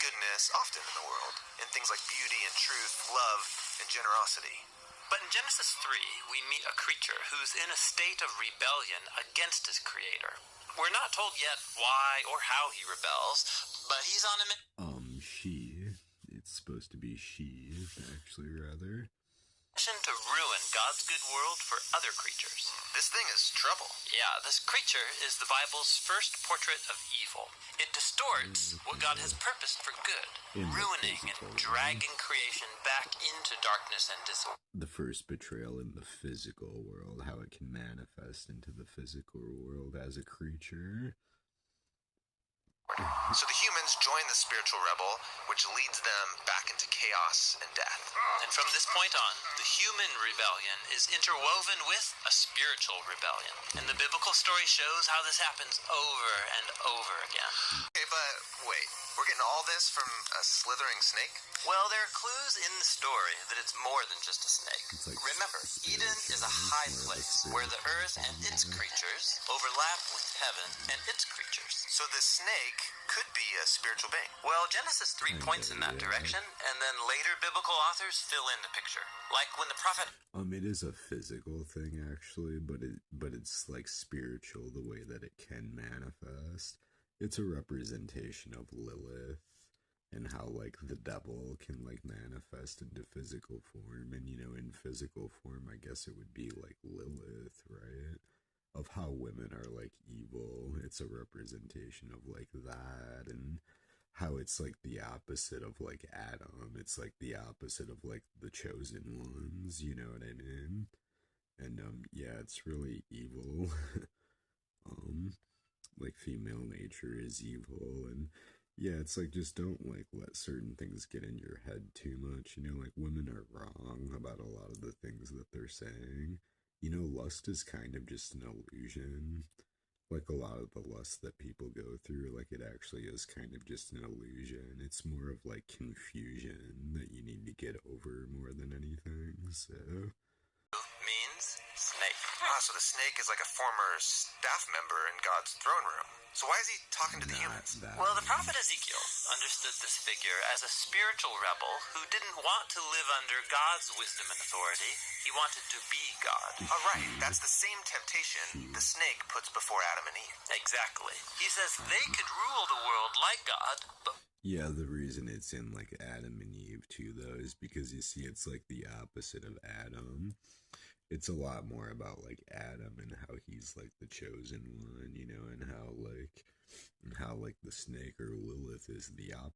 goodness often in the world, in things like beauty and truth, love and generosity. But in Genesis 3, we meet a creature who's in a state of rebellion against his creator. We're not told yet why or how he rebels, but he's on a she. It's supposed to be she, actually, rather. mission to ruin God's good world for other creatures. This thing is trouble. Yeah, this creature is the Bible's first portrait of evil. It distorts what God has purposed for good, ruining and dragging creation back into darkness and disorder. The first betrayal in the physical world, how it can manifest into the physical world as a creature. So the humans join the spiritual rebel, which leads them back into chaos and death. And from this point on, the human rebellion is interwoven with a spiritual rebellion. And the biblical story shows how this happens over and over again. Okay, but wait, we're getting all this from a slithering snake? Well, there are clues in the story that it's more than just a snake. Like Remember, Eden is a high place where the earth and its creatures overlap with heaven and its creatures. So this snake could be a spiritual being. Well, Genesis 3 points in that direction, and then later biblical authors fill in the picture. Like when the prophet... It is a physical thing, actually, but it's like spiritual the way that it can manifest. It's a representation of Lilith and how, like, the devil can, like, manifest into physical form. And, you know, in physical form, I guess it would be like Lilith, right? Of how women are, like, evil. It's a representation of, like, that, and how it's, like, the opposite of, like, Adam. It's, like, the opposite of, like, the chosen ones, you know what I mean? And, yeah, it's really evil. Like, female nature is evil, and, yeah, it's, like, just don't, like, let certain things get in your head too much, you know? Like, women are wrong about a lot of the things that they're saying. You know, lust is kind of just an illusion. Like a lot of the lust that people go through, like it actually is kind of just an illusion. It's more of like confusion that you need to get over more than anything, so... means snake. So the snake is like a former staff member in God's throne room. So why is he talking to the humans? Well, the prophet Ezekiel understood this figure as a spiritual rebel who didn't want to live under God's wisdom and authority. He wanted to be God. Oh, right. That's the same temptation the snake puts before Adam and Eve. Exactly. He says they could rule the world like God, but... Yeah, the reason it's in, like, Adam and Eve, too, though, is because, you see, it's, like, the opposite of Adam. It's a lot more about, like, Adam and how he's, like, the chosen one, you know, and how, like, the snake or Lilith is the opposite.